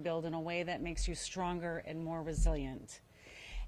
build in a way that makes you stronger and more resilient.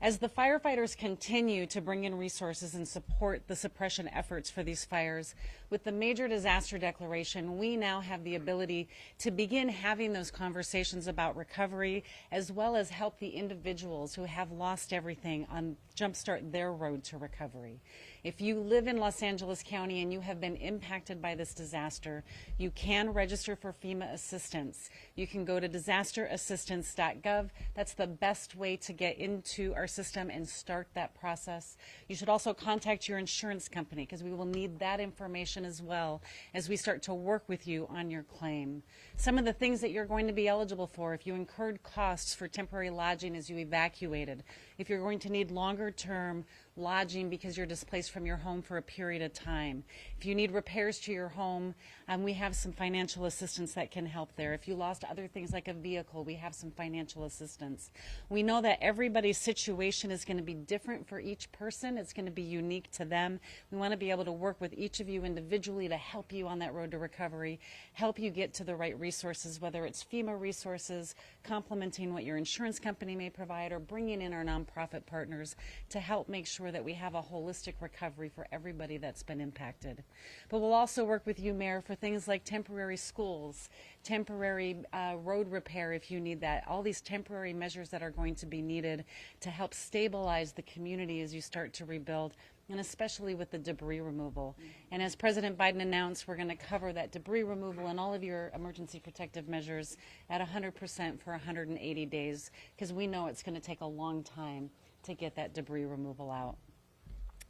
As the firefighters continue to bring in resources and support the suppression efforts for these fires, with the major disaster declaration, we now have the ability to begin having those conversations about recovery, as well as help the individuals who have lost everything on jumpstart their road to recovery. If you live in Los Angeles County and you have been impacted by this disaster, you can register for FEMA assistance. You can go to disasterassistance.gov. That's the best way to get into our system and start that process. You should also contact your insurance company, because we will need that information as well as we start to work with you on your claim. Some of the things that you're going to be eligible for: if you incurred costs for temporary lodging as you evacuated, if you're going to need longer-term lodging because you're displaced from your home for a period of time, if you need repairs to your home, we have some financial assistance that can help there. If you lost other things like a vehicle, we have some financial assistance. We know that everybody's situation is going to be different for each person. It's going to be unique to them. We want to be able to work with each of you individually to help you on that road to recovery, help you get to the right resources, whether it's FEMA resources, complementing what your insurance company may provide, or bringing in our nonprofit partners to help make sure that we have a holistic recovery for everybody that's been impacted. But we'll also work with you, Mayor, for things like temporary schools, temporary road repair if you need that, all these temporary measures that are going to be needed to help stabilize the community as you start to rebuild, and especially with the debris removal. And as President Biden announced, we're going to cover that debris removal and all of your emergency protective measures at 100% for 180 days, because we know it's going to take a long time to get that debris removal out.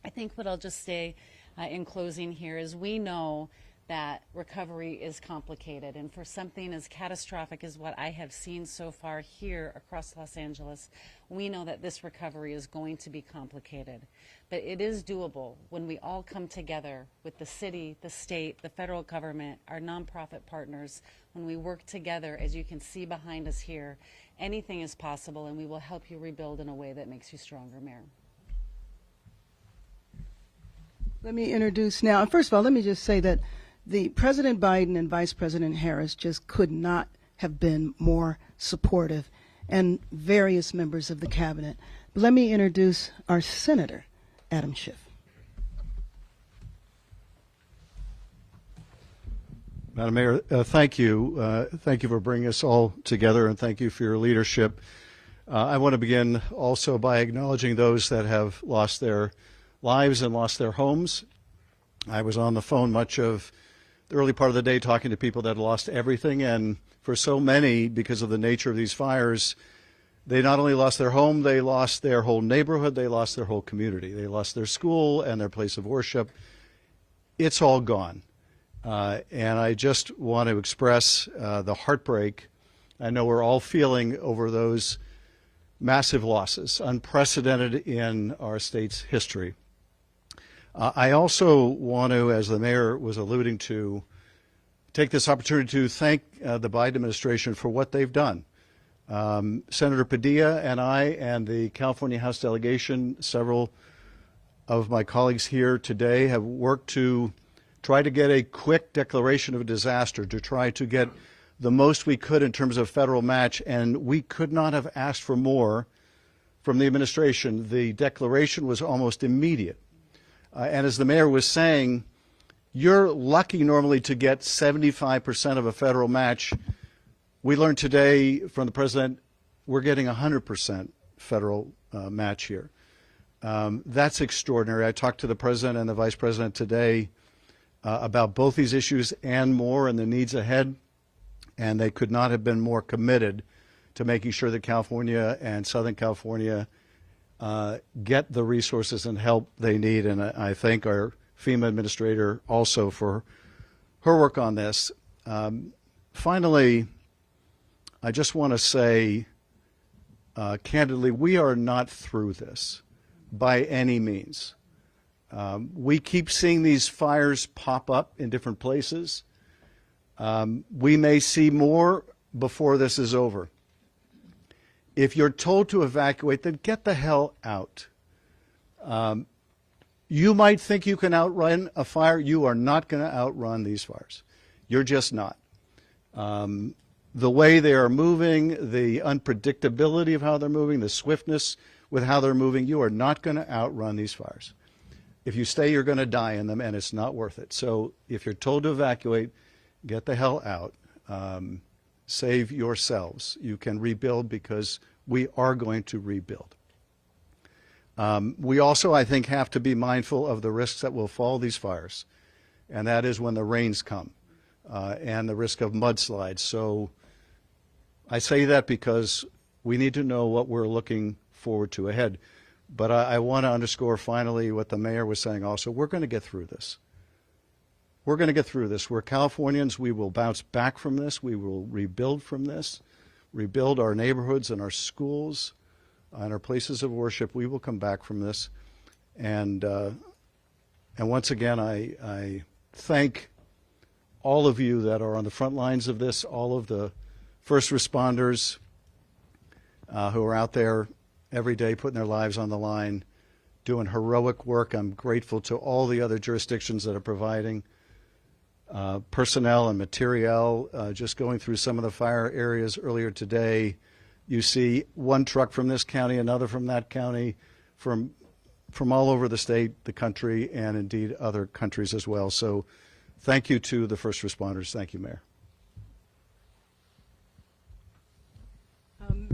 I think what I'll just say in closing here is we know that recovery is complicated, and for something as catastrophic as what I have seen so far here across Los Angeles, we know that this recovery is going to be complicated. But it is doable when we all come together with the city, the state, the federal government, our nonprofit partners. When we work together, as you can see behind us here, anything is possible, and we will help you rebuild in a way that makes you stronger, Mayor. Let me introduce now. First of all, let me just say that the President Biden and Vice President Harris just could not have been more supportive, and various members of the cabinet. But let me introduce our Senator, Adam Schiff. Madam Mayor, thank you. Thank you for bringing us all together, and thank you for your leadership. I want to begin also by acknowledging those that have lost their lives and lost their homes. I was on the phone much of the early part of the day talking to people that lost everything, and for so many, because of the nature of these fires, they not only lost their home, they lost their whole neighborhood, they lost their whole community. They lost their school and their place of worship. It's all gone. And I just want to express the heartbreak I know we're all feeling over those massive losses, unprecedented in our state's history. I also want to, as the mayor was alluding to, take this opportunity to thank the Biden administration for what they've done. Senator Padilla and I and the California House delegation, several of my colleagues here today, have worked to try to get a quick declaration of a disaster, to try to get the most we could in terms of federal match, and we could not have asked for more from the administration. The declaration was almost immediate. And as the mayor was saying, you're lucky normally to get 75% of a federal match. We learned today from the president we're getting 100% federal match here. That's extraordinary. I talked to the president and the vice president today about both these issues and more and the needs ahead, and they could not have been more committed to making sure that California and Southern California get the resources and help they need. And I thank our FEMA administrator also for her work on this. Finally, I just want to say candidly, we are not through this by any means. We keep seeing these fires pop up in different places. We may see more before this is over. If you're told to evacuate, then get the hell out. You might think you can outrun a fire. You are not going to outrun these fires. You're just not. the way they are moving, the unpredictability of how they're moving, the swiftness with how they're moving, you are not going to outrun these fires. If you stay, you're going to die in them, and it's not worth it. So if you're told to evacuate, get the hell out. Save yourselves. You can rebuild, because we are going to rebuild. We also, I think, have to be mindful of the risks that will follow these fires, and that is when the rains come and the risk of mudslides. So I say that because we need to know what we're looking forward to ahead. But I want to underscore finally what the mayor was saying also. We're going to get through this. We're going to get through this. We're Californians. We will bounce back from this. We will rebuild from this, rebuild our neighborhoods and our schools and our places of worship. We will come back from this. And once again, I thank all of you that are on the front lines of this, all of the first responders who are out there every day putting their lives on the line, doing heroic work. I'm grateful to all the other jurisdictions that are providing personnel and materiel. Just going through some of the fire areas earlier today, you see one truck from this county, another from that county, from all over the state, the country, and indeed other countries as well. So thank you to the first responders. Thank you, Mayor.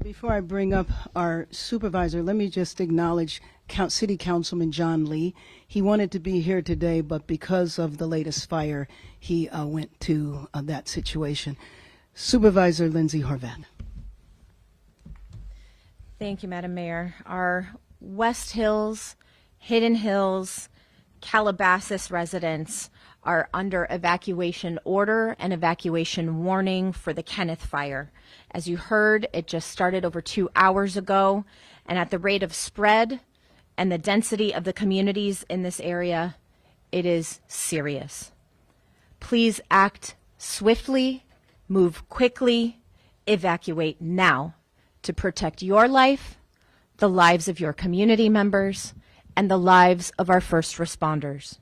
Before I bring up our supervisor, let me just acknowledge City Councilman John Lee. He wanted to be here today, but because of the latest fire, he went to that situation. Supervisor Lindsay Horvath. Thank you, Madam Mayor. Our West Hills, Hidden Hills, Calabasas residents are under evacuation order and evacuation warning for the Kenneth fire. As you heard, it just started over 2 hours ago, and at the rate of spread and the density of the communities in this area, it is serious. Please act swiftly, move quickly, evacuate now to protect your life, the lives of your community members, and the lives of our first responders.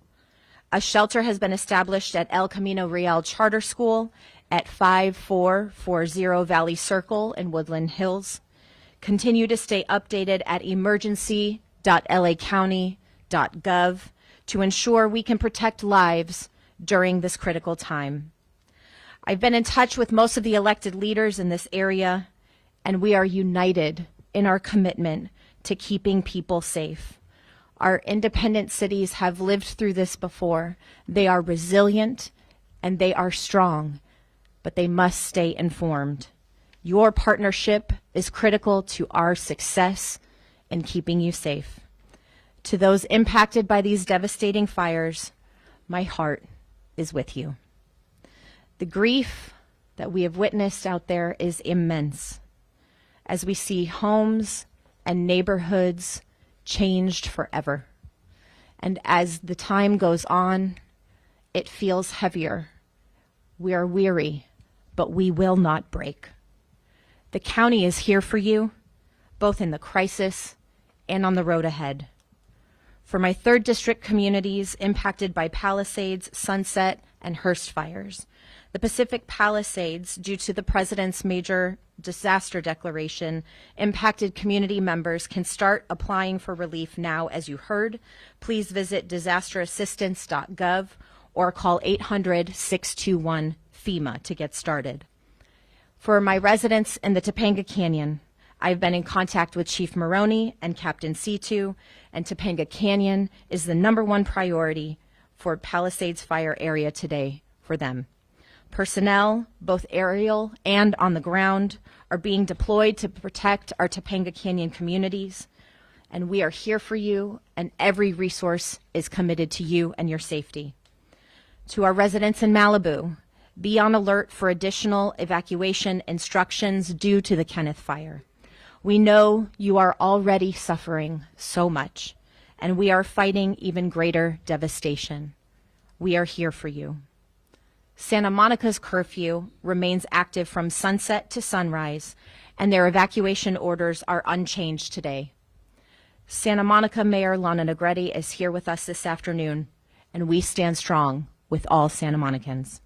A shelter has been established at El Camino Real Charter School at 5440 Valley Circle in Woodland Hills. Continue to stay updated at emergency.lacounty.gov to ensure we can protect lives during this critical time. I've been in touch with most of the elected leaders in this area, and we are united in our commitment to keeping people safe. Our independent cities have lived through this before. They are resilient and they are strong, but they must stay informed. Your partnership is critical to our success in keeping you safe. To those impacted by these devastating fires, my heart is with you. The grief that we have witnessed out there is immense as we see homes and neighborhoods changed forever. And as the time goes on, it feels heavier. We are weary, but we will not break. The county is here for you, both in the crisis and on the road ahead. For my 3rd District communities impacted by Palisades, Sunset, and Hearst fires, the Pacific Palisades, due to the President's major disaster declaration, impacted community members can start applying for relief now, as you heard. Please visit disasterassistance.gov or call 800-621-FEMA to get started. For my residents in the Topanga Canyon, I've been in contact with Chief Maroney and Captain C2, and Topanga Canyon is the #1 priority for Palisades fire area today for them. Personnel, both aerial and on the ground, are being deployed to protect our Topanga Canyon communities, and we are here for you, and every resource is committed to you and your safety. To our residents in Malibu, be on alert for additional evacuation instructions due to the Kenneth fire. We know you are already suffering so much, and we are fighting even greater devastation. We are here for you. Santa Monica's curfew remains active from sunset to sunrise, and their evacuation orders are unchanged today. Santa Monica Mayor Lana Negretti is here with us this afternoon, and we stand strong with all Santa Monicans.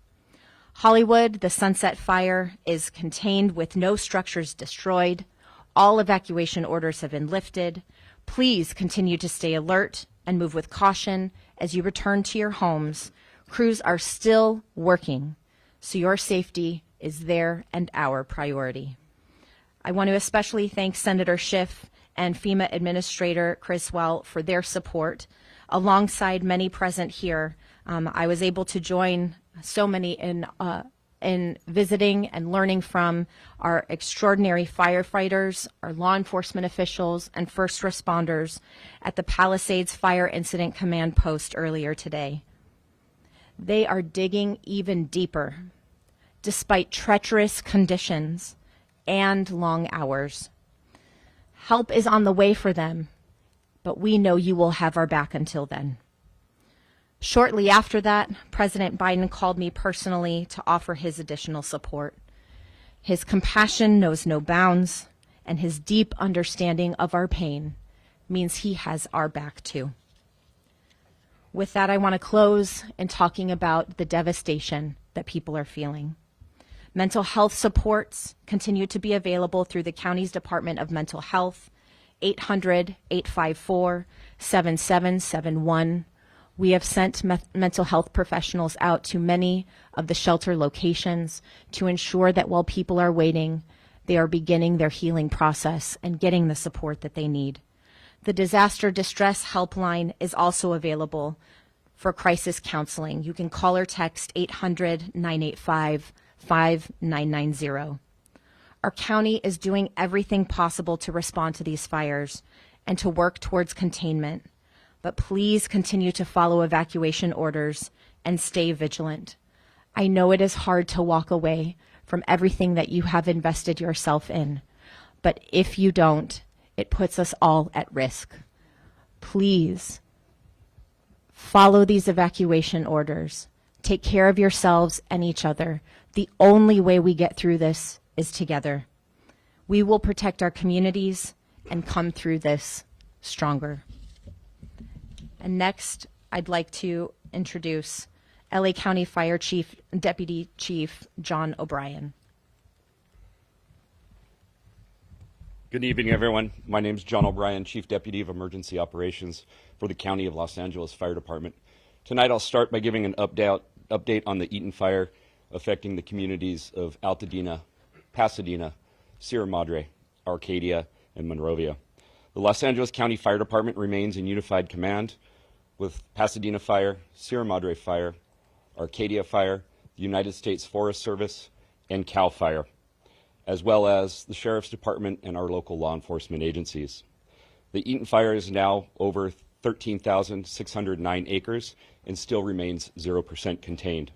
Hollywood, the Sunset Fire is contained with no structures destroyed. All evacuation orders have been lifted. Please continue to stay alert and move with caution as you return to your homes. Crews are still working, so your safety is their and our priority. I want to especially thank Senator Schiff and FEMA Administrator Criswell for their support. Alongside many present here, I was able to join so many in visiting and learning from our extraordinary firefighters, our law enforcement officials, and first responders at the Palisades Fire Incident Command Post earlier today. They are digging even deeper, despite treacherous conditions and long hours. Help is on the way for them, but we know you will have our back until then. Shortly after that, President Biden called me personally to offer his additional support. His compassion knows no bounds, and his deep understanding of our pain means he has our back too. With that, I want to close in talking about the devastation that people are feeling. Mental health supports continue to be available through the county's Department of Mental Health, 800-854-7771. We have sent mental health professionals out to many of the shelter locations to ensure that while people are waiting, they are beginning their healing process and getting the support that they need. The Disaster Distress Helpline is also available for crisis counseling. You can call or text 800-985-5990. Our county is doing everything possible to respond to these fires and to work towards containment. But please continue to follow evacuation orders and stay vigilant. I know it is hard to walk away from everything that you have invested yourself in, but if you don't, it puts us all at risk. Please follow these evacuation orders. Take care of yourselves and each other. The only way we get through this is together. We will protect our communities and come through this stronger. And next, I'd like to introduce LA County Fire Chief, Deputy Chief John O'Brien. Good evening, everyone. My name is John O'Brien, Chief Deputy of Emergency Operations for the County of Los Angeles Fire Department. Tonight, I'll start by giving an update on the Eaton fire affecting the communities of Altadena, Pasadena, Sierra Madre, Arcadia, and Monrovia. The Los Angeles County Fire Department remains in unified command with Pasadena Fire, Sierra Madre Fire, Arcadia Fire, the United States Forest Service, and CAL FIRE, as well as the Sheriff's Department and our local law enforcement agencies. The Eaton fire is now over 13,609 acres and still remains 0% contained.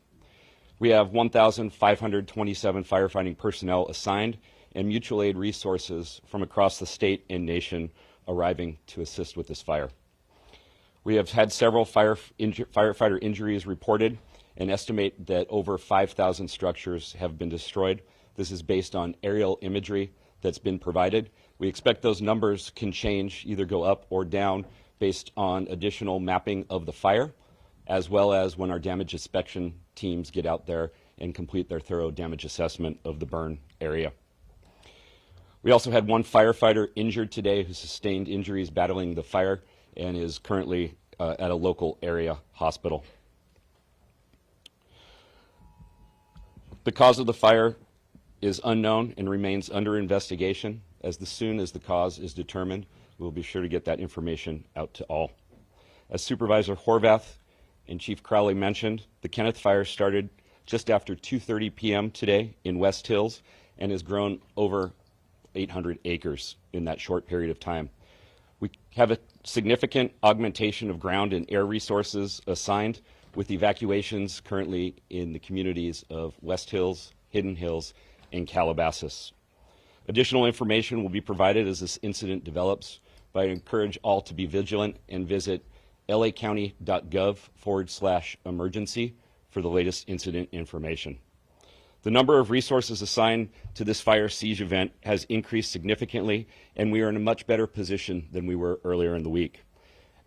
We have 1,527 firefighting personnel assigned and mutual aid resources from across the state and nation arriving to assist with this fire. We have had several firefighter injuries reported and estimate that over 5,000 structures have been destroyed. This is based on aerial imagery that's been provided. We expect those numbers can change, either go up or down based on additional mapping of the fire, as well as when our damage inspection teams get out there and complete their thorough damage assessment of the burn area. We also had one firefighter injured today who sustained injuries battling the fire and is currently at a local area hospital. The cause of the fire is unknown and remains under investigation. As soon as the cause is determined, we'll be sure to get that information out to all. As Supervisor Horvath and Chief Crowley mentioned, the Kenneth fire started just after 2:30 p.m. today in West Hills and has grown over 800 acres in that short period of time. We have a significant augmentation of ground and air resources assigned, with evacuations currently in the communities of West Hills, Hidden Hills, and Calabasas. Additional information will be provided as this incident develops, but I encourage all to be vigilant and visit lacounty.gov/emergency for the latest incident information. The number of resources assigned to this fire siege event has increased significantly, and we are in a much better position than we were earlier in the week.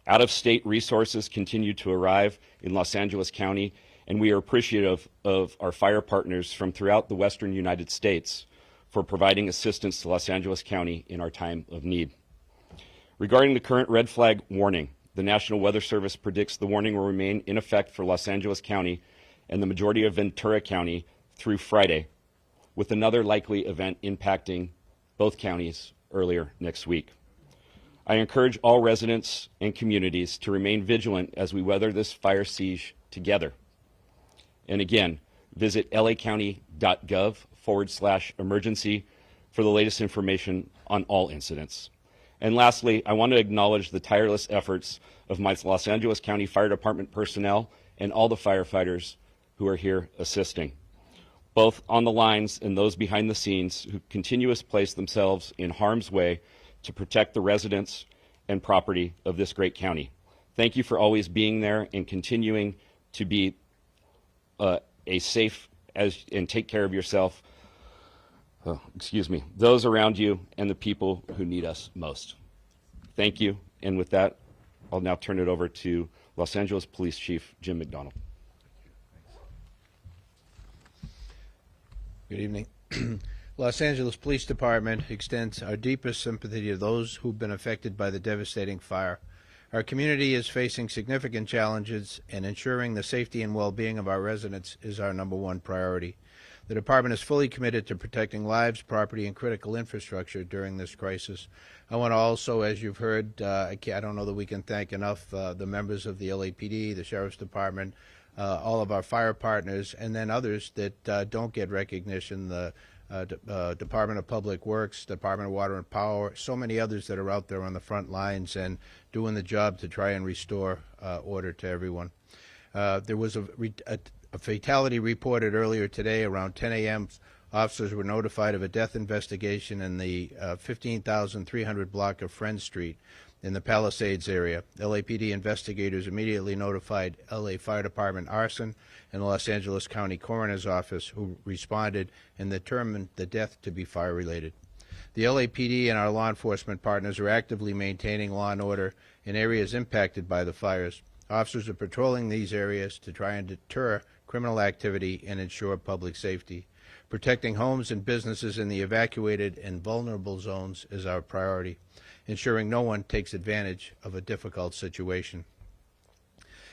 Out-of-state resources continue to arrive in Los Angeles County, and we are appreciative of our fire partners from throughout the western United States for providing assistance to Los Angeles County in our time of need. Regarding the current red flag warning, the National Weather Service predicts the warning will remain in effect for Los Angeles County and the majority of Ventura County through Friday, with another likely event impacting both counties earlier next week. I encourage all residents and communities to remain vigilant as we weather this fire siege together. And again, visit lacounty.gov/emergency for the latest information on all incidents. And lastly, I want to acknowledge the tireless efforts of my Los Angeles County Fire Department personnel and all the firefighters who are here assisting, both on the lines and those behind the scenes who continue to place themselves in harm's way to protect the residents and property of this great county. Thank you for always being there and continuing to be a safe and take care of yourself, those around you and the people who need us most. Thank you. And with that, I'll now turn it over to Los Angeles Police Chief Jim McDonald. Good evening. Los Angeles Police Department extends our deepest sympathy to those who've been affected by the devastating fire. Our community is facing significant challenges, and ensuring the safety and well-being of our residents is our #1 priority. The department is fully committed to protecting lives, property, and critical infrastructure during this crisis. I want to also, as you've heard, I don't know that we can thank enough the members of the LAPD, the Sheriff's Department, all of our fire partners, and then others that don't get recognition, the Department of Public Works, Department of Water and Power, so many others that are out there on the front lines and doing the job to try and restore order to everyone. There was a fatality reported earlier today around 10 a.m. Officers were notified of a death investigation in the 15,300 block of Friend Street in the Palisades area. LAPD investigators immediately notified LA Fire Department arson and the Los Angeles County Coroner's Office, who responded and determined the death to be fire-related. The LAPD and our law enforcement partners are actively maintaining law and order in areas impacted by the fires. Officers are patrolling these areas to try and deter criminal activity and ensure public safety. Protecting homes and businesses in the evacuated and vulnerable zones is our priority, ensuring no one takes advantage of a difficult situation.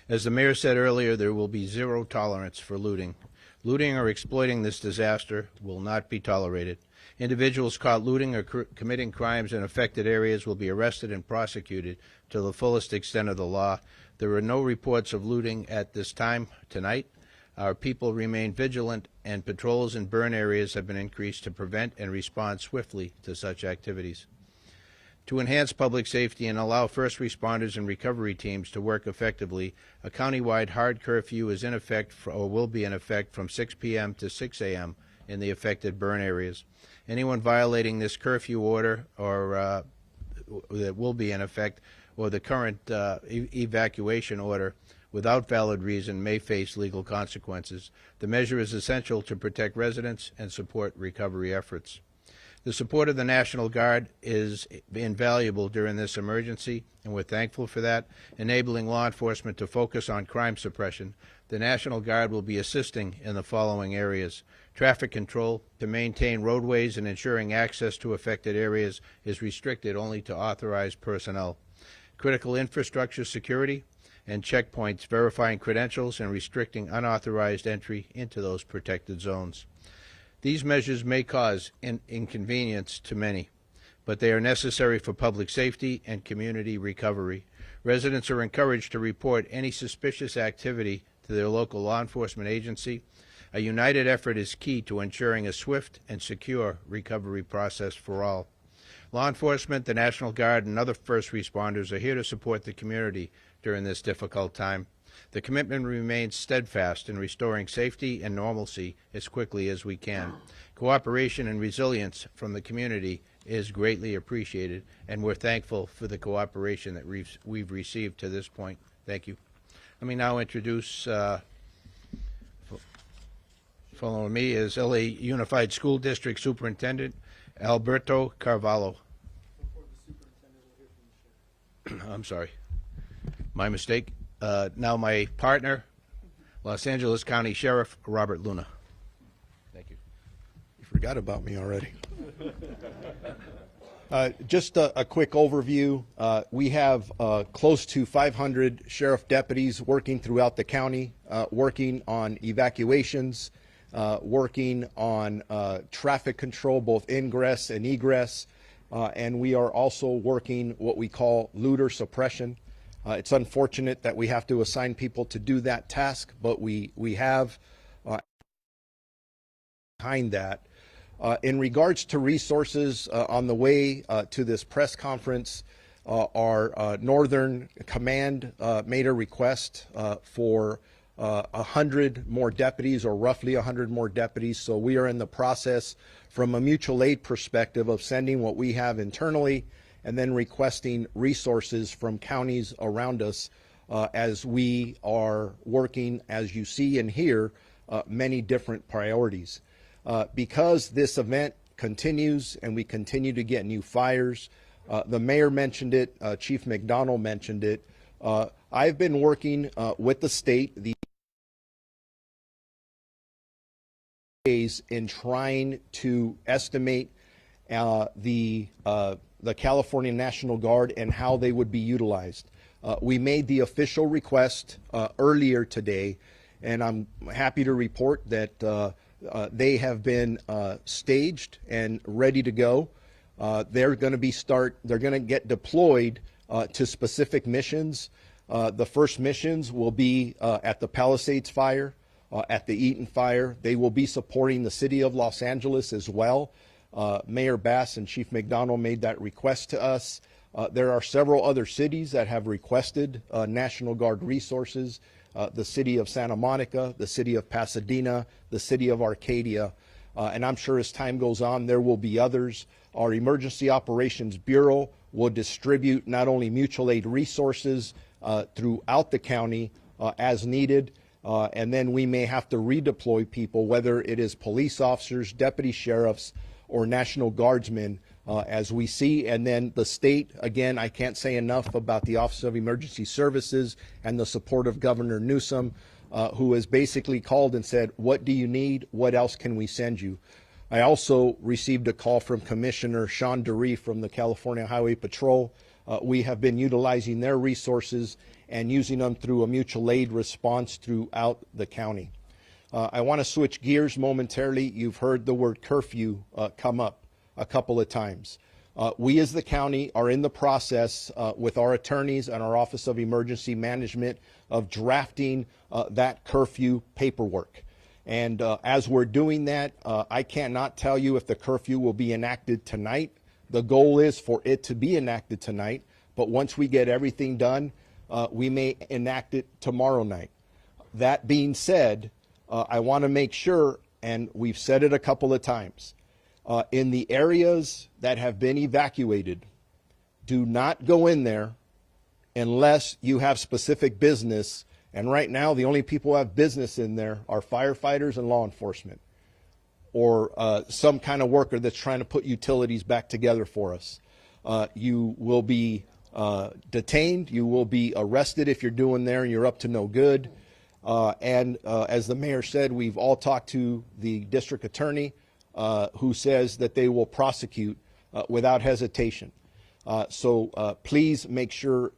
As the mayor said earlier, there will be zero tolerance for looting. Looting or exploiting this disaster will not be tolerated. Individuals caught looting or committing crimes in affected areas will be arrested and prosecuted to the fullest extent of the law. There are no reports of looting at this time tonight. Our people remain vigilant, and patrols in burn areas have been increased to prevent and respond swiftly to such activities. To enhance public safety and allow first responders and recovery teams to work effectively, a countywide hard curfew is in effect or will be in effect from 6 p.m. to 6 a.m. in the affected burn areas. Anyone violating this curfew order or that will be in effect, or the current evacuation order without valid reason, may face legal consequences. The measure is essential to protect residents and support recovery efforts. The support of the National Guard is invaluable during this emergency, and we're thankful for that, enabling law enforcement to focus on crime suppression. The National Guard will be assisting in the following areas. Traffic control. To maintain roadways and ensuring access to affected areas is restricted only to authorized personnel. Critical infrastructure security and checkpoints, verifying credentials and restricting unauthorized entry into those protected zones. These measures may cause inconvenience to many, but they are necessary for public safety and community recovery. Residents are encouraged to report any suspicious activity to their local law enforcement agency. A united effort is key to ensuring a swift and secure recovery process for all. Law enforcement, the National Guard, and other first responders are here to support the community during this difficult time. The commitment remains steadfast in restoring safety and normalcy as quickly as we can. Cooperation and resilience from the community is greatly appreciated, and we're thankful for the cooperation that we've received to this point. Thank you. Let me now introduce, following me is LA Unified School District Superintendent Alberto Carvalho. I'm sorry. My mistake. Now my partner, Los Angeles County Sheriff Robert Luna. Thank you. You forgot about me already. Just a quick overview. We have close to 500 sheriff deputies working throughout the county, working on evacuations, working on traffic control, both ingress and egress, and we are also working what we call looter suppression. It's unfortunate that we have to assign people to do that task, but we have behind that. In regards to resources, on the way to this press conference, our Northern Command made a request for 100 more deputies, or roughly 100 more deputies. So we are in the process, from a mutual aid perspective, of sending what we have internally and then requesting resources from counties around us as we are working, as you see and hear, many different priorities. Because this event continues and we continue to get new fires, the mayor mentioned it, Chief McDonald mentioned it. I've been working with the state in trying to estimate the California National Guard and how they would be utilized. We made the official request earlier today, and I'm happy to report that they have been staged and ready to go. They're going to get deployed to specific missions. The first missions will be at the Palisades fire, at the Eaton fire. They will be supporting the city of Los Angeles as well. Mayor Bass and Chief McDonald made that request to us. There are several other cities that have requested National Guard resources. The city of Santa Monica, the city of Pasadena, the city of Arcadia, and I'm sure as time goes on there will be others. Our Emergency Operations Bureau will distribute not only mutual aid resources throughout the county as needed, and then we may have to redeploy people, whether it is police officers, deputy sheriffs, or National Guardsmen, as we see. And then the state, again, I can't say enough about the Office of Emergency Services and the support of Governor Newsom, who has basically called and said, what do you need? What else can we send you? I also received a call from Commissioner Sean DeRee from the California Highway Patrol. We have been utilizing their resources and using them through a mutual aid response throughout the county. I want to switch gears momentarily. You've heard the word curfew come up a couple of times. We as the county are in the process with our attorneys and our Office of Emergency Management of drafting that curfew paperwork. And as we're doing that, I cannot tell you if the curfew will be enacted tonight. The goal is for it to be enacted tonight, but once we get everything done, we may enact it tomorrow night. That being said, I want to make sure, and we've said it a couple of times, in the areas that have been evacuated, do not go in there unless you have specific business. And right now, the only people who have business in there are firefighters and law enforcement, or some kind of worker that's trying to put utilities back together for us. You will be detained. You will be arrested if you're doing there and you're up to no good. And as the mayor said, we've all talked to the district attorney, who says that they will prosecute without hesitation. So please make sure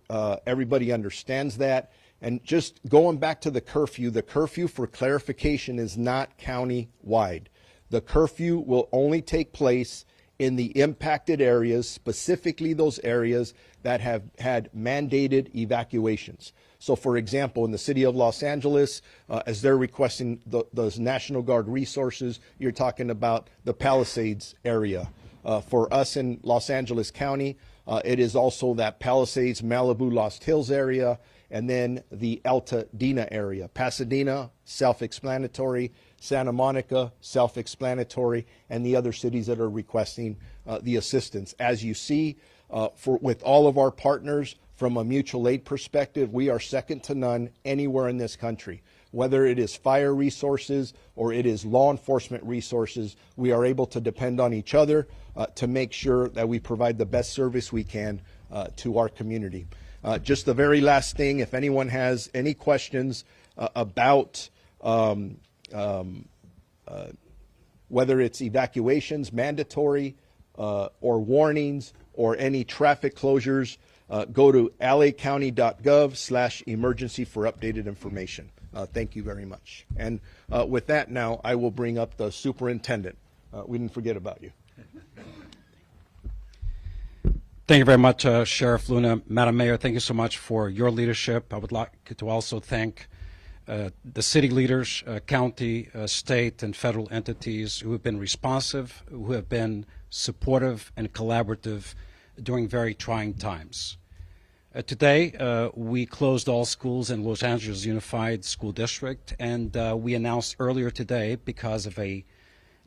everybody understands that. And just going back to the curfew for clarification is not county-wide. The curfew will only take place in the impacted areas, specifically those areas that have had mandated evacuations. So, for example, in the city of Los Angeles, as they're requesting those National Guard resources, you're talking about the Palisades area. For us in Los Angeles County, it is also that Palisades, Malibu, Lost Hills area, and then the Altadena area. Pasadena, self-explanatory. Santa Monica, self-explanatory, and the other cities that are requesting the assistance. As you see, with all of our partners, from a mutual aid perspective, we are second to none anywhere in this country. Whether it is fire resources or it is law enforcement resources, we are able to depend on each other to make sure that we provide the best service we can to our community. Just the very last thing, if anyone has any questions about whether it's evacuations, mandatory, or warnings, or any traffic closures, go to lacounty.gov/emergency for updated information. Thank you very much. And with that now, I will bring up the superintendent. We didn't forget about you. Thank you very much, Sheriff Luna. Madam Mayor, thank you so much for your leadership. I would like to also thank the city leaders, county, state, and federal entities who have been responsive, who have been supportive and collaborative during very trying times. Today, we closed all schools in Los Angeles Unified School District, and we announced earlier today, because of a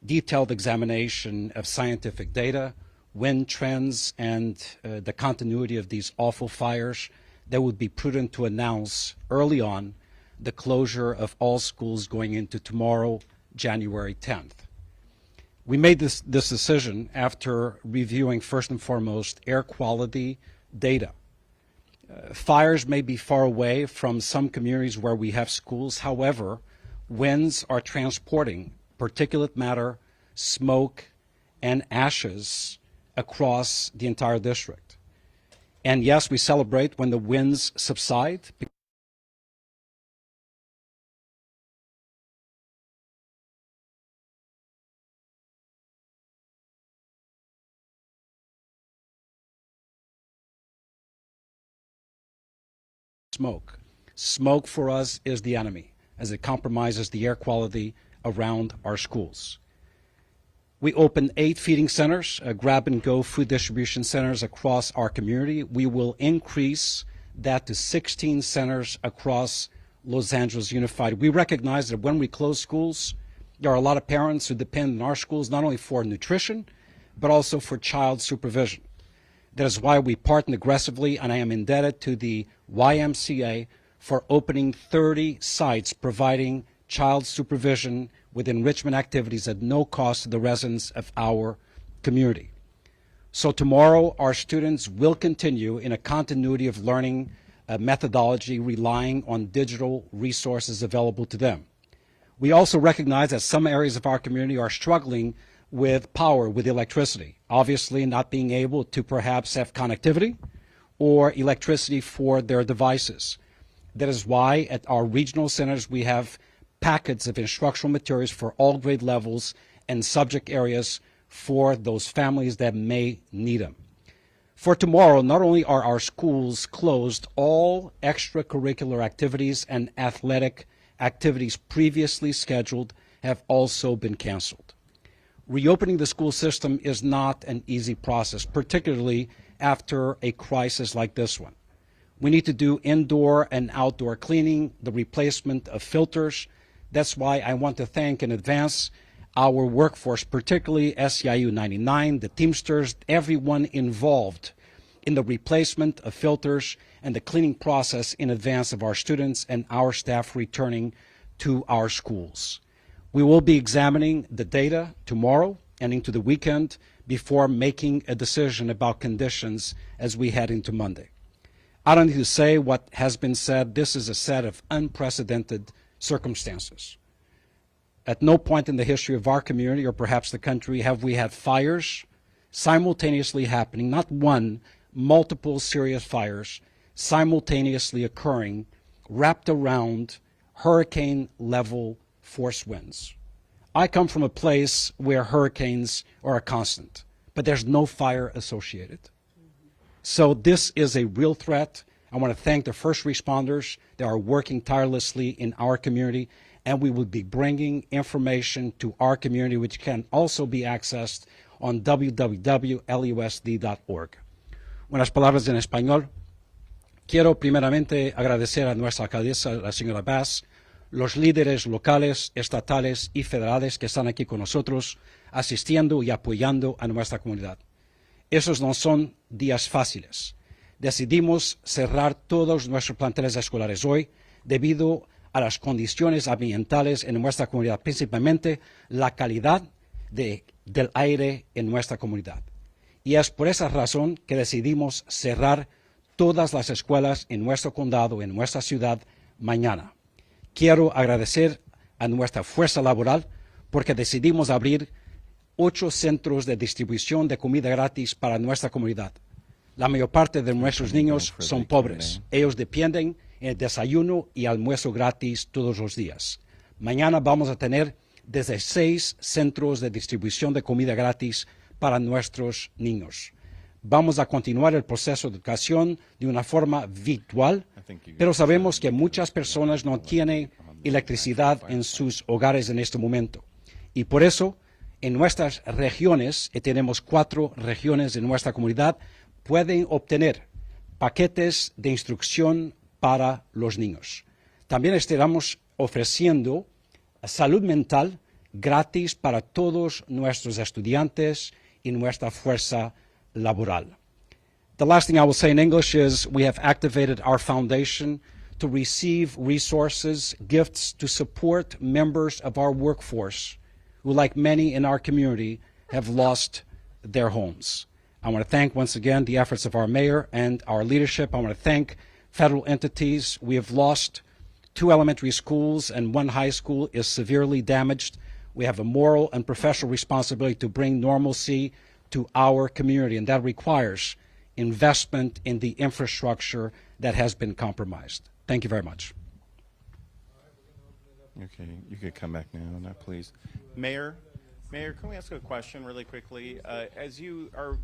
detailed examination of scientific data, wind trends, and the continuity of these awful fires, that it would be prudent to announce early on the closure of all schools going into tomorrow, January 10th. We made this decision after reviewing, first and foremost, air quality data. Fires may be far away from some communities where we have schools. However, winds are transporting particulate matter, smoke, and ashes across the entire district. And yes, we celebrate when the winds subside. Smoke for us is the enemy, as it compromises the air quality around our schools. We opened 8 feeding centers, grab-and-go food distribution centers across our community. We will increase that to 16 centers across Los Angeles Unified. We recognize that when we close schools, there are a lot of parents who depend on our schools not only for nutrition, but also for child supervision. That is why we partner aggressively, and I am indebted to the YMCA for opening 30 sites providing child supervision with enrichment activities at no cost to the residents of our community. So tomorrow, our students will continue in a continuity of learning methodology relying on digital resources available to them. We also recognize that some areas of our community are struggling with power, with electricity, obviously not being able to perhaps have connectivity or electricity for their devices. That is why at our regional centers we have packets of instructional materials for all grade levels and subject areas for those families that may need them. For tomorrow, not only are our schools closed, all extracurricular activities and athletic activities previously scheduled have also been canceled. Reopening the school system is not an easy process, particularly after a crisis like this one. We need to do indoor and outdoor cleaning, the replacement of filters. That's why I want to thank in advance our workforce, particularly SEIU 99, the Teamsters, everyone involved in the replacement of filters and the cleaning process in advance of our students and our staff returning to our schools. We will be examining the data tomorrow and into the weekend before making a decision about conditions as we head into Monday. I don't need to say what has been said. This is a set of unprecedented circumstances. At no point in the history of our community, or perhaps the country, have we had fires simultaneously happening, not one, multiple serious fires simultaneously occurring, wrapped around hurricane-level force winds. I come from a place where hurricanes are a constant, but there's no fire associated. So this is a real threat. I want to thank the first responders that are working tirelessly in our community, and we will be bringing information to our community, which can also be accessed on www.lusd.org. Unas palabras en español. Quiero primeramente agradecer a nuestra alcaldesa, la señora Bass, los líderes locales, estatales y federales que están aquí con nosotros, asistiendo y apoyando a nuestra comunidad. Esos no son días fáciles. Decidimos cerrar todos nuestros planteles escolares hoy debido a las condiciones ambientales en nuestra comunidad, principalmente la calidad del aire en nuestra comunidad. Y es por esa razón que decidimos cerrar todas las escuelas en nuestro condado, en nuestra ciudad, mañana. Quiero agradecer a nuestra fuerza laboral porque decidimos abrir 8 centros de distribución de comida gratis para nuestra comunidad. La mayor parte de nuestros niños son pobres. Ellos dependen del desayuno y almuerzo gratis todos los días. Mañana vamos a tener desde 6 centros de distribución de comida gratis para nuestros niños. Vamos a continuar el proceso de educación de una forma virtual, pero sabemos que muchas personas no tienen electricidad en sus hogares en este momento. Y por eso, en nuestras regiones, y tenemos 4 regiones en nuestra comunidad, pueden obtener paquetes de instrucción para los niños. También estaremos ofreciendo salud mental gratis para todos nuestros estudiantes y nuestra fuerza laboral. The last thing I will say in English is we have activated our foundation to receive resources, gifts to support members of our workforce who, like many in our community, have lost their homes. I want to thank once again the efforts of our mayor and our leadership. I want to thank federal entities. We have lost 2 elementary schools and 1 high school is severely damaged. We have a moral and professional responsibility to bring normalcy to our community, and that requires investment in the infrastructure that has been compromised. Thank you very much. Okay, you could come back now on that, please. Mayor, can we ask a question really quickly? As you are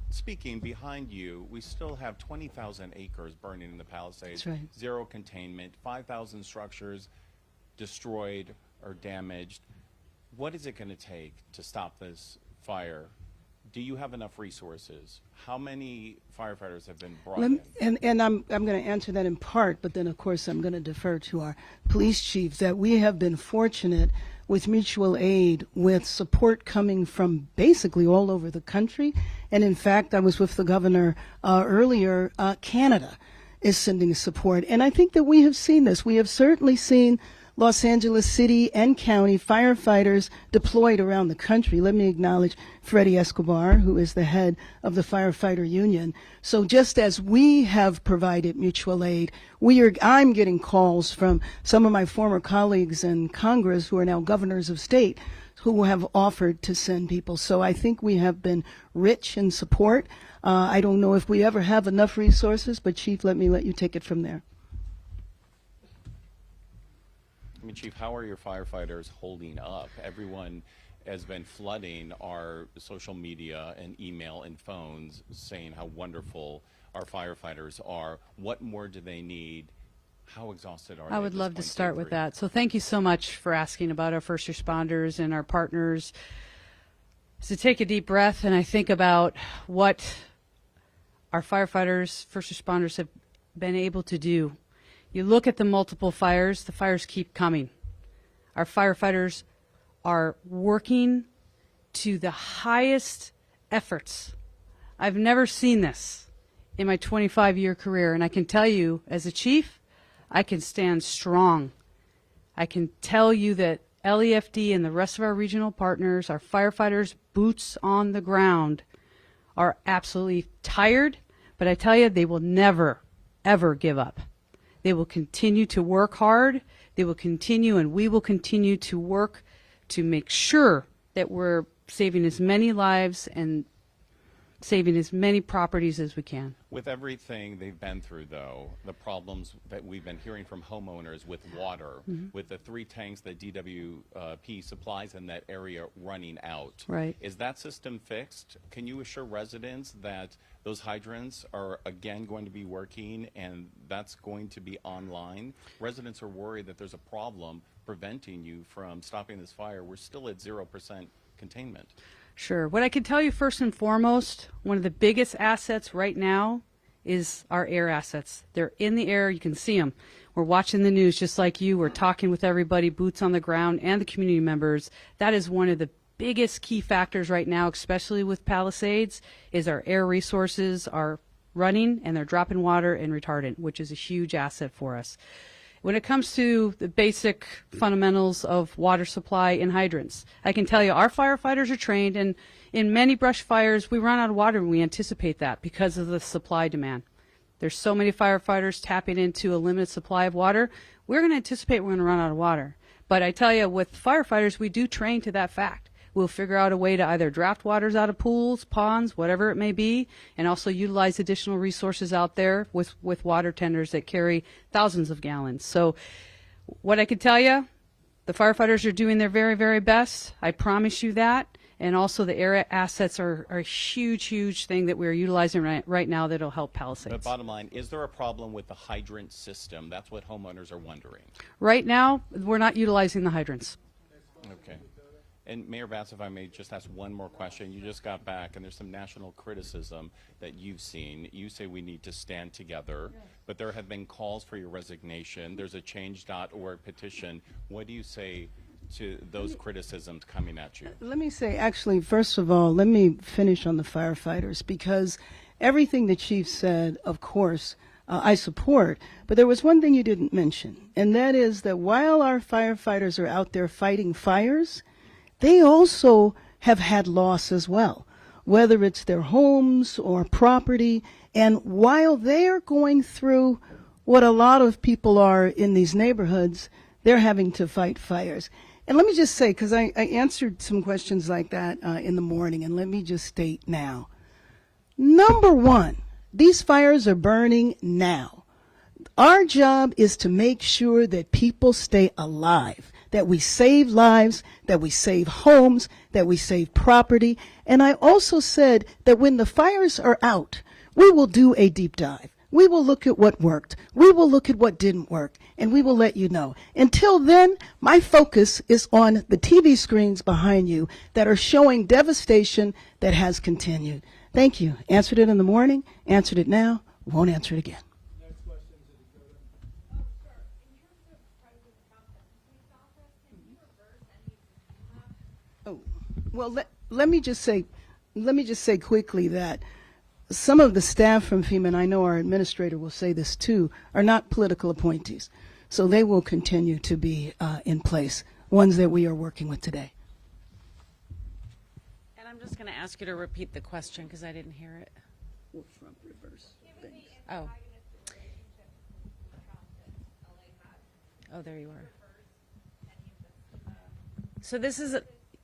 speaking, behind you, we still have 20,000 acres burning in the Palisades. That's right. 0 containment, 5,000 structures destroyed or damaged. What is it going to take to stop this fire? Do you have enough resources? How many firefighters have been brought in? And I'm going to answer that in part, but then of course I'm going to defer to our police chief that we have been fortunate with mutual aid, with support coming from basically all over the country. And in fact, I was with the governor earlier. Canada is sending support. And I think that we have seen this. We have certainly seen Los Angeles City and County firefighters deployed around the country. Let me acknowledge Freddie Escobar, who is the head of the Firefighter Union. So just as we have provided mutual aid, I'm getting calls from some of my former colleagues in Congress who are now governors of state who have offered to send people. So I think we have been rich in support. I don't know if we ever have enough resources, but Chief, let you take it from there. I mean, Chief, how are your firefighters holding up? Everyone has been flooding our social media and email and phones saying how wonderful our firefighters are. What more do they need? How exhausted are they? I would love to start with that. So thank you so much for asking about our first responders and our partners. So take a deep breath, and I think about what our firefighters, first responders have been able to do. You look at the multiple fires, the fires keep coming. Our firefighters are working to the highest efforts. I've never seen this in my 25-year career, and I can tell you, as a chief, I can stand strong. I can tell you that LEFD and the rest of our regional partners, our firefighters, boots on the ground, are absolutely tired, but I tell you, they will never, ever give up. They will continue to work hard. They will continue, and we will continue to work to make sure that we're saving as many lives and saving as many properties as we can. With everything they've been through, though, the problems that we've been hearing from homeowners with water, with the 3 tanks that DWP supplies in that area running out. Right. Is that system fixed? Can you assure residents that those hydrants are again going to be working and that's going to be online? Residents are worried that there's a problem preventing you from stopping this fire. We're still at 0% containment. Sure. What I can tell you first and foremost, one of the biggest assets right now is our air assets. They're in the air. You can see them. We're watching the news just like you. We're talking with everybody, boots on the ground, and the community members. That is one of the biggest key factors right now, especially with Palisades, is our air resources are running and they're dropping water and retardant, which is a huge asset for us. When it comes to the basic fundamentals of water supply and hydrants, I can tell you our firefighters are trained, and in many brush fires, we run out of water, and we anticipate that because of the supply demand. There's so many firefighters tapping into a limited supply of water. We're going to anticipate we're going to run out of water. But I tell you, with firefighters, we do train to that fact. We'll figure out a way to either draft waters out of pools, ponds, whatever it may be, and also utilize additional resources out there with water tenders that carry thousands of gallons. So what I can tell you, the firefighters are doing their very, very best. I promise you that. And also the air assets are a huge, huge thing that we're utilizing right now that'll help Palisades. But bottom line, is there a problem with the hydrant system? That's what homeowners are wondering. Right now, we're not utilizing the hydrants. Okay. And Mayor Bass, if I may just ask one more question. You just got back, and there's some national criticism that you've seen. You say we need to stand together, but there have been calls for your resignation. There's a change.org petition. What do you say to those criticisms coming at you? Let me say, actually, first of all, let me finish on the firefighters, because everything the chief said, of course, I support. But there was one thing you didn't mention, and that is that while our firefighters are out there fighting fires, they also have had loss as well, whether it's their homes or property. And while they're going through what a lot of people are in these neighborhoods, they're having to fight fires. And let me just say, because I answered some questions like that in the morning, and let me just state now. Number one, these fires are burning now. Our job is to make sure that people stay alive, that we save lives, that we save homes, that we save property. And I also said that when the fires are out, we will do a deep dive. We will look at what worked. We will look at what didn't work, and we will let you know. Until then, my focus is on the TV screens behind you that are showing devastation that has continued. Thank you. Answered it in the morning, answered it now, won't answer it again. Well, let me just say quickly that some of the staff from FEMA, and I know our administrator will say this too, are not political appointees. So they will continue to be in place, ones that we are working with today. And I'm just going to ask you to repeat the question because I didn't hear it. Front reverse. Oh. Oh, there you are. So this is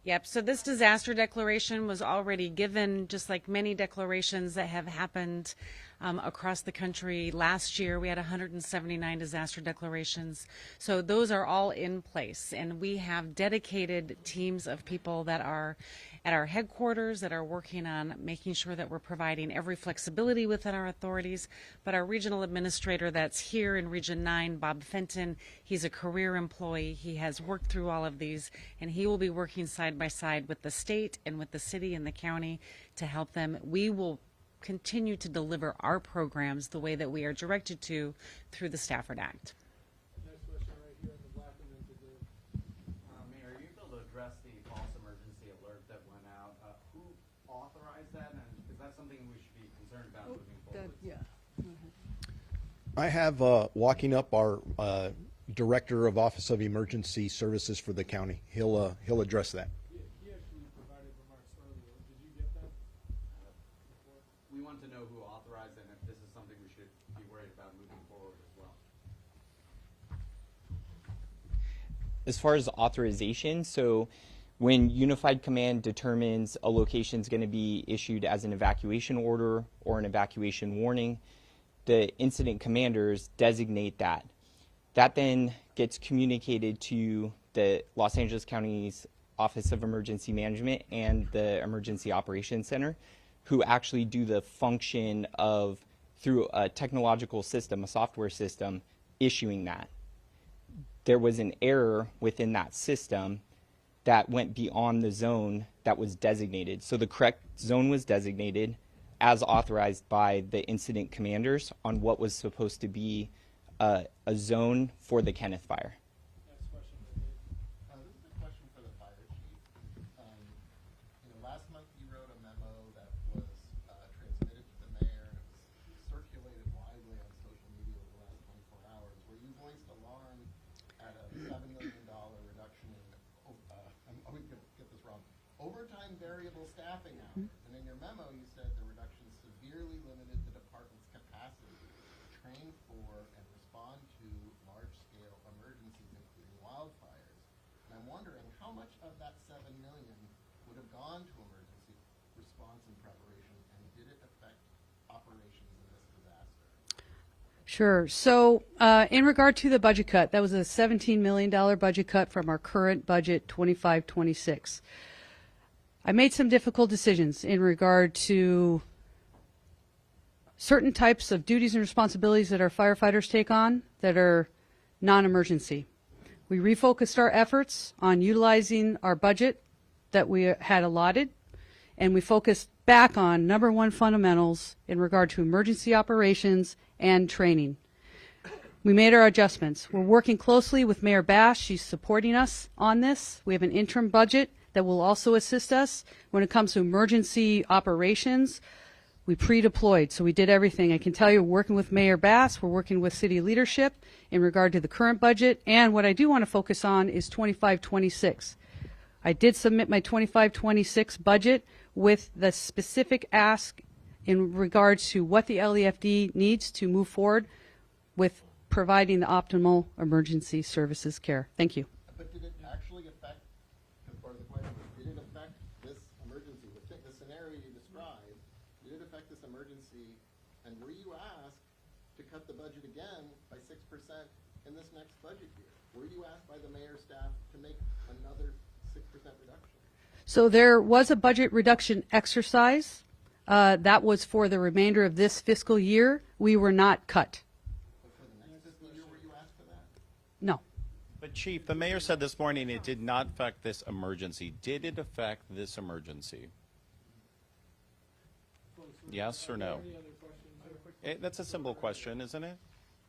Yep, so this disaster declaration was already given, just like many declarations that have happened across the country. Last year, we had 179 disaster declarations. So those are all in place, and we have dedicated teams of people that are at our headquarters that are working on making sure that we're providing every flexibility within our authorities. But our regional administrator that's here in Region 9, Bob Fenton, he's a career employee. He has worked through all of these, and he will be working side by side with the state and with the city and the county to help them. We will continue to deliver our programs the way that we are directed to through the Stafford Act. Next question right here in the black and then to the Mayor, are you able to address the false emergency alert that went out? Who authorized that? And is that something we should be concerned about moving forward? I have walking up our Director of Office of Emergency Services for the county. He'll address that. He actually provided remarks earlier. Did you get that? We want to know who authorized it and if this is something we should be worried about moving forward as well. As far as authorization, so when Unified Command determines a location is going to be issued as an evacuation order or an evacuation warning, the incident commanders designate that. That then gets communicated to the Los Angeles County's Office of Emergency Management and the Emergency Operations Center, who actually do the function of, through a technological system, a software system, issuing that. There was an error within that system that went beyond the zone that was designated. So the correct zone was designated as authorized by the incident commanders on what was supposed to be a zone for the Kenneth fire. Next question, David. This is a question for the fire chief. Last month you wrote a memo that was transmitted to the mayor and it was circulated widely on social media over the last 24 hours, where you voiced alarm at a $7 million reduction in, I'm going to get this wrong, overtime variable staffing hours. And in your memo you said the reduction severely limited the department's capacity to train for and respond to large-scale emergencies, including wildfires. wondering how much of that $7 million would have gone to emergency response and preparation, and did it affect operations in this disaster? Sure. So, in regard to the budget cut, that was a $17 million budget cut from our current budget, 25-26. I made some difficult decisions in regard to certain types of duties and responsibilities that our firefighters take on that are non-emergency. We refocused our efforts on utilizing our budget that we had allotted, and we focused back on number one fundamentals in regard to emergency operations and training. We made our adjustments. We're working closely with Mayor Bass. She's supporting us on this. We have an interim budget that will also assist us when it comes to emergency operations. We pre-deployed, so we did everything. I can tell you, we're working with Mayor Bass, we're working with city leadership in regard to the current budget, and what I do want to focus on is 25-26. I did submit my 25-26 budget with the specific ask in regards to what the LEFD needs to move forward with providing the optimal emergency services care. Thank you. But did it actually affect, as part of the question, did it affect this emergency, the scenario you described, did it affect this emergency, and were you asked to cut the budget again by 6% in this next budget year? Were you asked by the mayor's staff to make another 6% reduction? So there was a budget reduction exercise. That was for the remainder of this fiscal year. We were not cut. But for the next fiscal year, were you asked for that? No. But Chief, the mayor said this morning it did not affect this emergency. Did it affect this emergency? Yes or no? That's a simple question, isn't it?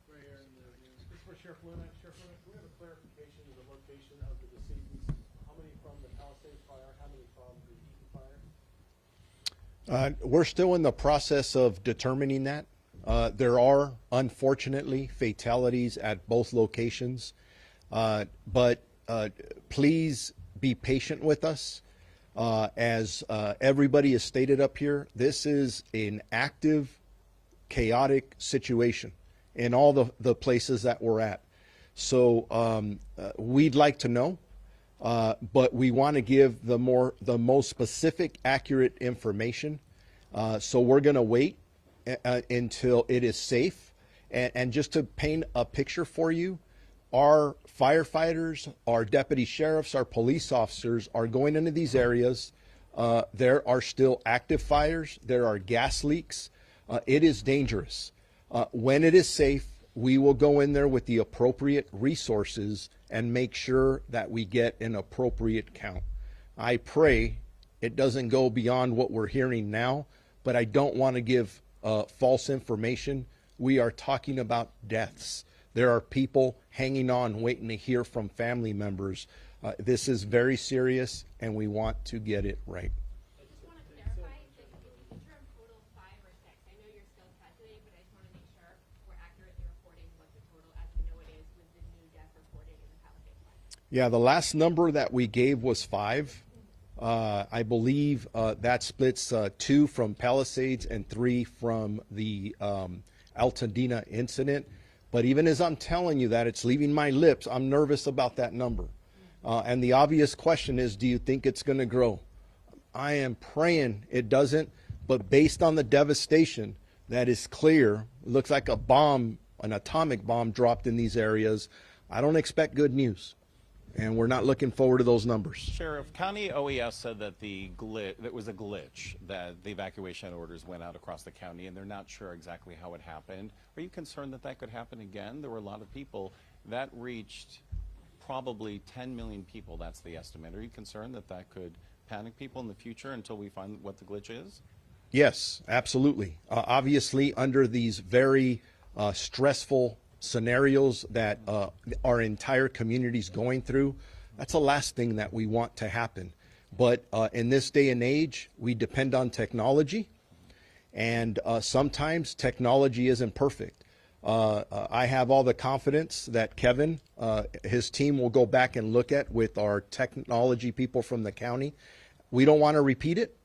Right here in the, this is for Sheriff Luna. Sheriff Luna, can we have a clarification of the location of the decedents? How many from the Palisades fire? How many from the Eaton fire? We're still in the process of determining that. There are, unfortunately, fatalities at both locations. But please be patient with us. As everybody has stated up here, this is an active, chaotic situation in all the places that we're at. So we'd like to know, but we want to give the most specific, accurate information. So we're going to wait until it is safe. And just to paint a picture for you, our firefighters, our deputy sheriffs, our police officers are going into these areas. There are still active fires. There are gas leaks. It is dangerous. When it is safe, we will go in there with the appropriate resources and make sure that we get an appropriate count. I pray it doesn't go beyond what we're hearing now, but I don't want to give false information. We are talking about deaths. There are people hanging on, waiting to hear from family members. This is very serious, and we want to get it right. I just want to clarify, if the interim total 5 or 6, I know you're still calculating, but I just want to make sure we're accurately reporting what the total, as we know it is, with the new death reporting in the Palisades fire. Yeah, the last number that we gave was 5. I believe that splits 2 from Palisades and 3 from the Altadena incident. But even as I'm telling you that, it's leaving my lips, I'm nervous about that number. And the obvious question is, do you think it's going to grow? I am praying it doesn't, but based on the devastation that is clear, it looks like a bomb, an atomic bomb dropped in these areas. I don't expect good news. And we're not looking forward to those numbers. Sheriff, County OES said that that was a glitch, that the evacuation orders went out across the county, and they're not sure exactly how it happened. Are you concerned that that could happen again? There were a lot of people. That reached probably 10 million people, that's the estimate. Are you concerned that that could panic people in the future until we find what the glitch is? Yes, absolutely. Obviously, under these very stressful scenarios that our entire community's going through, that's the last thing that we want to happen. But in this day and age, we depend on technology, and sometimes technology isn't perfect. I have all the confidence that Kevin, his team will go back and look at with our technology people from the county. We don't want to repeat it.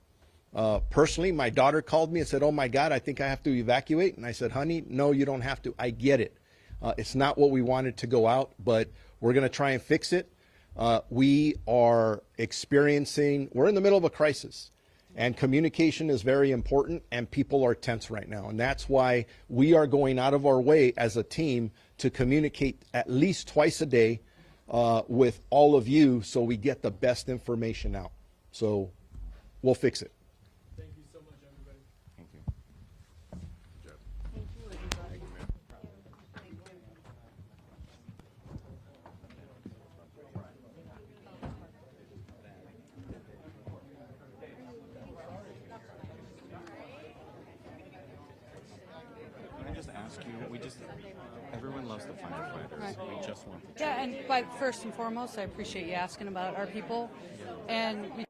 Personally, my daughter called me and said, "Oh my God, I think I have to evacuate." And I said, "Honey, no, you don't have to. I get it. It's not what we wanted to go out, but we're going to try and fix it. We are experiencing, we're in the middle of a crisis, and communication is very important, and people are tense right now. And that's why we are going out of our way as a team to communicate at least twice a day with all of you so we get the best information out. So we'll fix it. Thank you so much, everybody. Thank you. Can I just ask you, everyone loves the firefighters. Right. We just want the Yeah, and but first and foremost, I appreciate you asking about our people, and